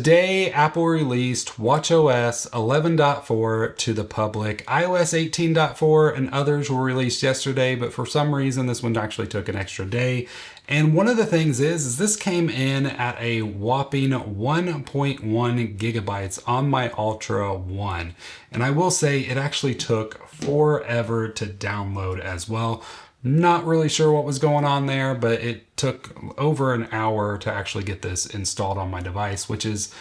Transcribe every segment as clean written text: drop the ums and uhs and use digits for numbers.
Today, Apple released watchOS 11.4 to the public. iOS 18.4 and others were released yesterday, but for some reason, this one actually took an extra day. And one of the things is this came in at a whopping 1.1 gigabytes on my Ultra One. And I will say it actually took forever to download as well. Not really sure what was going on there, but it took over an hour to actually get this installed on my device, which is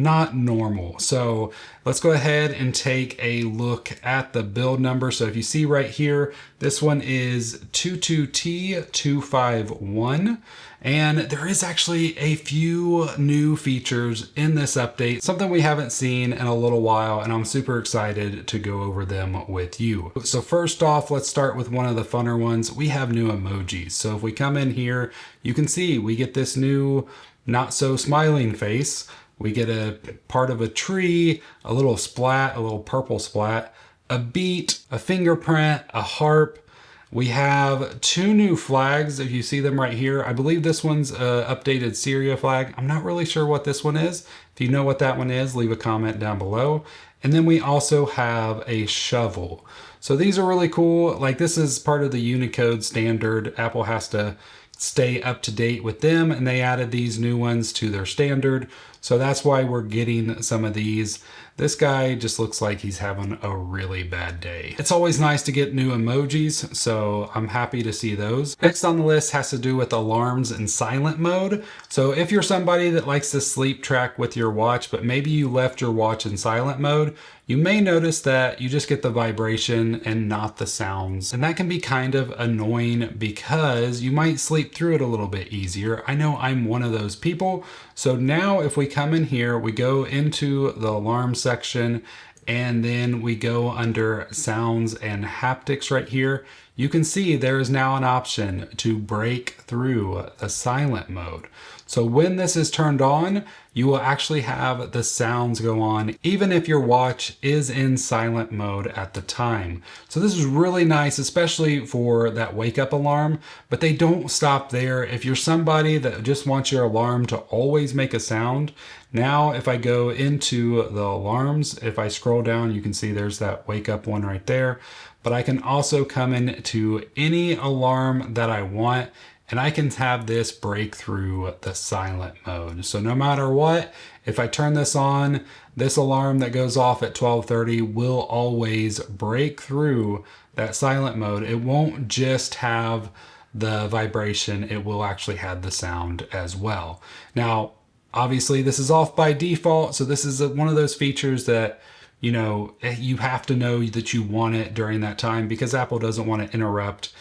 not normal. So let's go ahead and take a look at the build number. So if you see right here, this one is 22T251. And there is actually a few new features in this update, something we haven't seen in a little while, and I'm super excited to go over them with you. So first off, let's start with one of the funner ones. We have new emojis. So if we come in here, you can see we get this new not so smiling face. We get a part of a tree, a little splat, a little purple splat, a beat, a fingerprint, a harp. We have two new flags, if you see them right here. I believe this one's an updated Syria flag. I'm not really sure what this one is. If you know what that one is, leave a comment down below. And then we also have a shovel. So these are really cool. Like, this is part of the Unicode standard. Apple has to stay up to date with them, and they added these new ones to their standard. So that's why we're getting some of these. This guy just looks like he's having a really bad day. It's always nice to get new emojis, so I'm happy to see those. Next on the list has to do with alarms in silent mode. So if you're somebody that likes to sleep track with your watch, but maybe you left your watch in silent mode, you may notice that you just get the vibration and not the sounds. And that can be kind of annoying because you might sleep through it a little bit easier. I know I'm one of those people. So now if we come in here, we go into the alarm section, and then we go under sounds and haptics right here. You can see there is now an option to break through the silent mode. So when this is turned on, you will actually have the sounds go on, even if your watch is in silent mode at the time. So this is really nice, especially for that wake up alarm, but they don't stop there. If you're somebody that just wants your alarm to always make a sound, now if I go into the alarms, if I scroll down, you can see there's that wake up one right there, but I can also come into any alarm that I want, and I can have this break through the silent mode. So no matter what, if I turn this on, this alarm that goes off at 12:30 will always break through that silent mode. It won't just have the vibration, it will actually have the sound as well. Now, obviously this is off by default, so this is one of those features that you have to know that you want it during that time, because Apple doesn't want to interrupt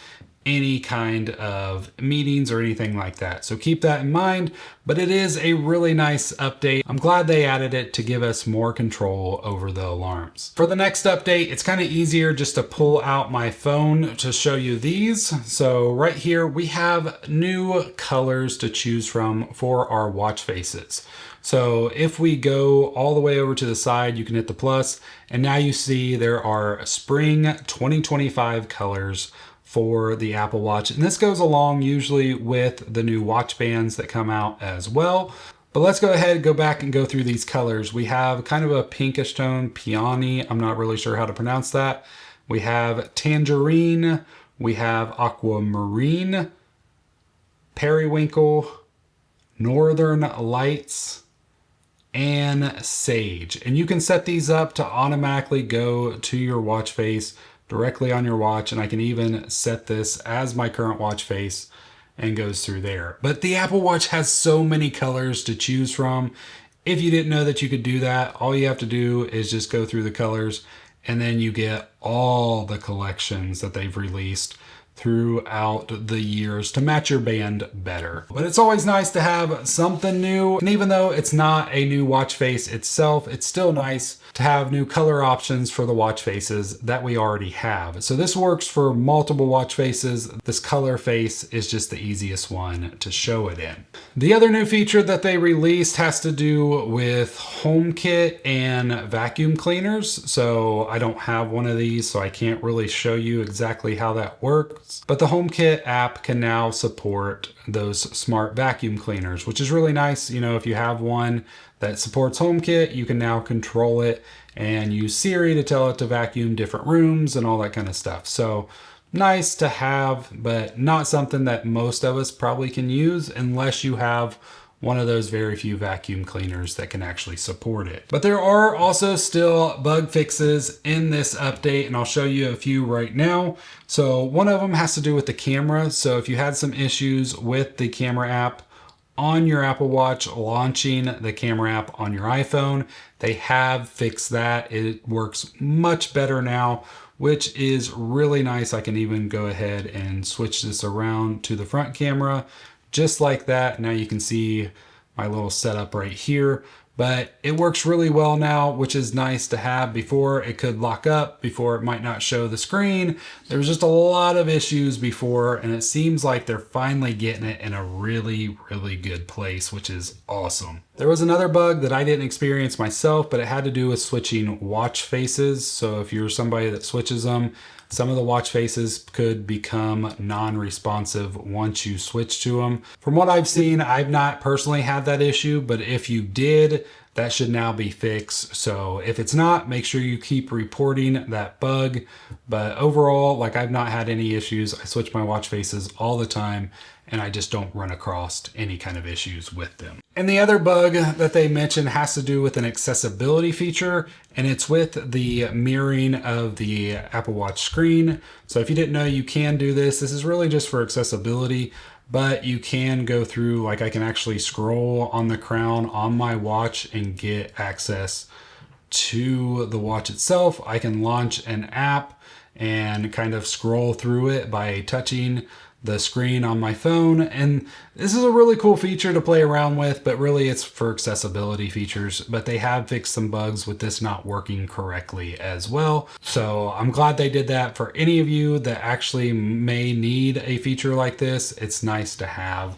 any kind of meetings or anything like that. So keep that in mind, but it is a really nice update. I'm glad they added it to give us more control over the alarms. For the next update, it's kind of easier just to pull out my phone to show you these. So right here, we have new colors to choose from for our watch faces. So if we go all the way over to the side, you can hit the plus, and now you see there are spring 2025 colors for the Apple Watch. And this goes along usually with the new watch bands that come out as well. But let's go ahead and go back and go through these colors. We have kind of a pinkish tone, peony. I'm not really sure how to pronounce that. We have tangerine. We have aquamarine, periwinkle, northern lights, and sage. And you can set these up to automatically go to your watch face directly on your watch, and I can even set this as my current watch face and goes through there. But the Apple Watch has so many colors to choose from. If you didn't know that you could do that, all you have to do is just go through the colors, and then you get all the collections that they've released throughout the years to match your band better. But it's always nice to have something new. And even though it's not a new watch face itself, it's still nice to have new color options for the watch faces that we already have. So this works for multiple watch faces. This color face is just the easiest one to show it in. The other new feature that they released has to do with HomeKit and vacuum cleaners. So I don't have one of these, so I can't really show you exactly how that works. But the HomeKit app can now support those smart vacuum cleaners, which is really nice. You know, if you have one that supports HomeKit, you can now control it and use Siri to tell it to vacuum different rooms and all that kind of stuff. So nice to have, but not something that most of us probably can use unless you have one of those very few vacuum cleaners that can actually support it. But there are also still bug fixes in this update, and I'll show you a few right now. So one of them has to do with the camera. So if you had some issues with the camera app on your Apple Watch launching the camera app on your iPhone, they have fixed that. It works much better now, which is really nice. I can even go ahead and switch this around to the front camera just like that. Now you can see my little setup right here, but it works really well now, which is nice to have. Before it could lock up, before it might not show the screen. There was just a lot of issues before, and it seems like they're finally getting it in a really, really good place, which is awesome. There was another bug that I didn't experience myself, but it had to do with switching watch faces. So if you're somebody that switches them, some of the watch faces could become non-responsive once you switch to them. From what I've seen, I've not personally had that issue, but if you did, that should now be fixed. So if it's not, make sure you keep reporting that bug. But overall, like, I've not had any issues. I switch my watch faces all the time, and I just don't run across any kind of issues with them. And the other bug that they mentioned has to do with an accessibility feature, and it's with the mirroring of the Apple Watch screen. So if you didn't know, you can do this. This is really just for accessibility, but you can go through, like, I can actually scroll on the crown on my watch and get access to the watch itself. I can launch an app and kind of scroll through it by touching the screen on my phone. And this is a really cool feature to play around with, but really it's for accessibility features. But they have fixed some bugs with this not working correctly as well. So I'm glad they did that. For any of you that actually may need a feature like this, it's nice to have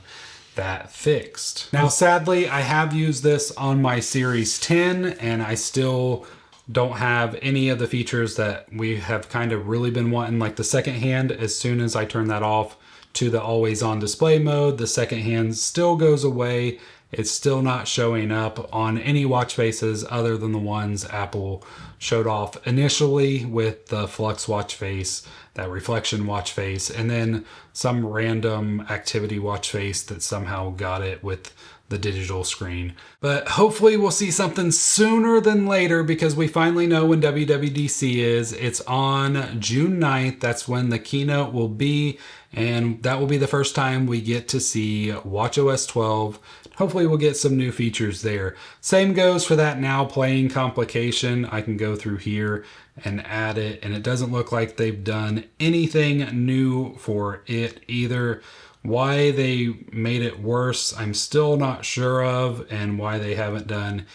that fixed. Now, sadly, I have used this on my Series 10, and I still don't have any of the features that we have kind of really been wanting, like the second hand. As soon as I turn that off to the always on display mode, the second hand still goes away. It's still not showing up on any watch faces other than the ones Apple showed off initially with the Flux watch face, that reflection watch face, and then some random activity watch face that somehow got it with the digital screen. But hopefully we'll see something sooner than later, because we finally know when WWDC is. It's on June 9th. That's when the keynote will be, and that will be the first time we get to see watchOS 12. Hopefully we'll get some new features there. Same goes for that now playing complication. I can go through here and add it, and it doesn't look like they've done anything new for it either. Why they made it worse, I'm still not sure of, and why they haven't done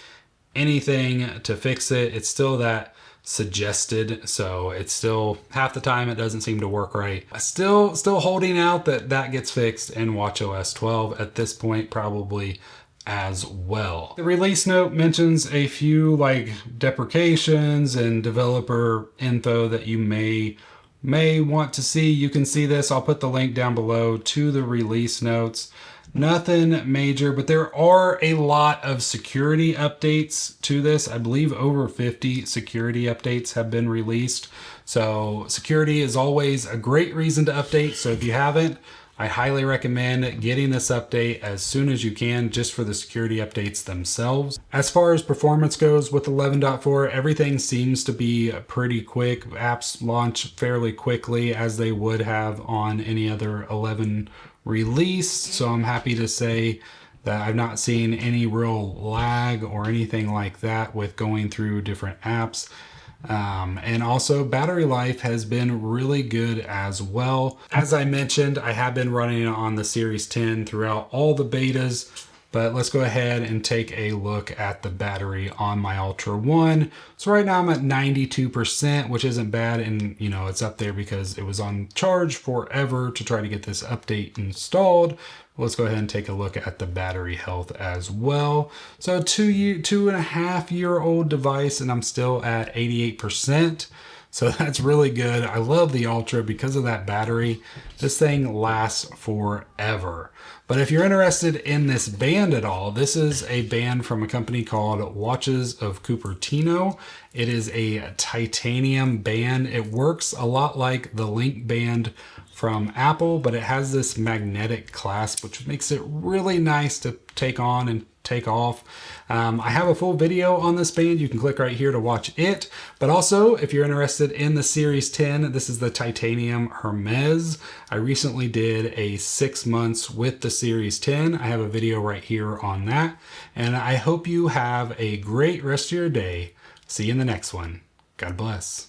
anything to fix it. It's still that suggested, so it's still half the time it doesn't seem to work right. Still holding out that gets fixed in watchOS 12 at this point, probably as well. The release note mentions a few like deprecations and developer info that you may want to see. You can see this. I'll put the link down below to the release notes. Nothing major, but there are a lot of security updates to this. I believe over 50 security updates have been released. So security is always a great reason to update. So if you haven't, I highly recommend getting this update as soon as you can, just for the security updates themselves. As far as performance goes with 11.4, everything seems to be pretty quick. Apps launch fairly quickly, as they would have on any other 11 release. So I'm happy to say that I've not seen any real lag or anything like that with going through different apps. And also battery life has been really good as well. As I mentioned, I have been running on the Series 10 throughout all the betas, but let's go ahead and take a look at the battery on my Ultra One. So right now I'm at 92%, which isn't bad. And you know, it's up there because it was on charge forever to try to get this update installed. Let's go ahead and take a look at the battery health as well. So 2.5-year-old device, and I'm still at 88%. So that's really good. I love the Ultra because of that battery. This thing lasts forever. But if you're interested in this band at all, this is a band from a company called Watches of Cupertino. It is a titanium band. It works a lot like the Link band from Apple, but it has this magnetic clasp, which makes it really nice to take on and take off. I have a full video on this band. You can click right here to watch it. But also, if you're interested in the Series 10, this is the titanium Hermes. I recently did a 6 months with the Series 10. I have a video right here on that. And I hope you have a great rest of your day. See you in the next one. God bless.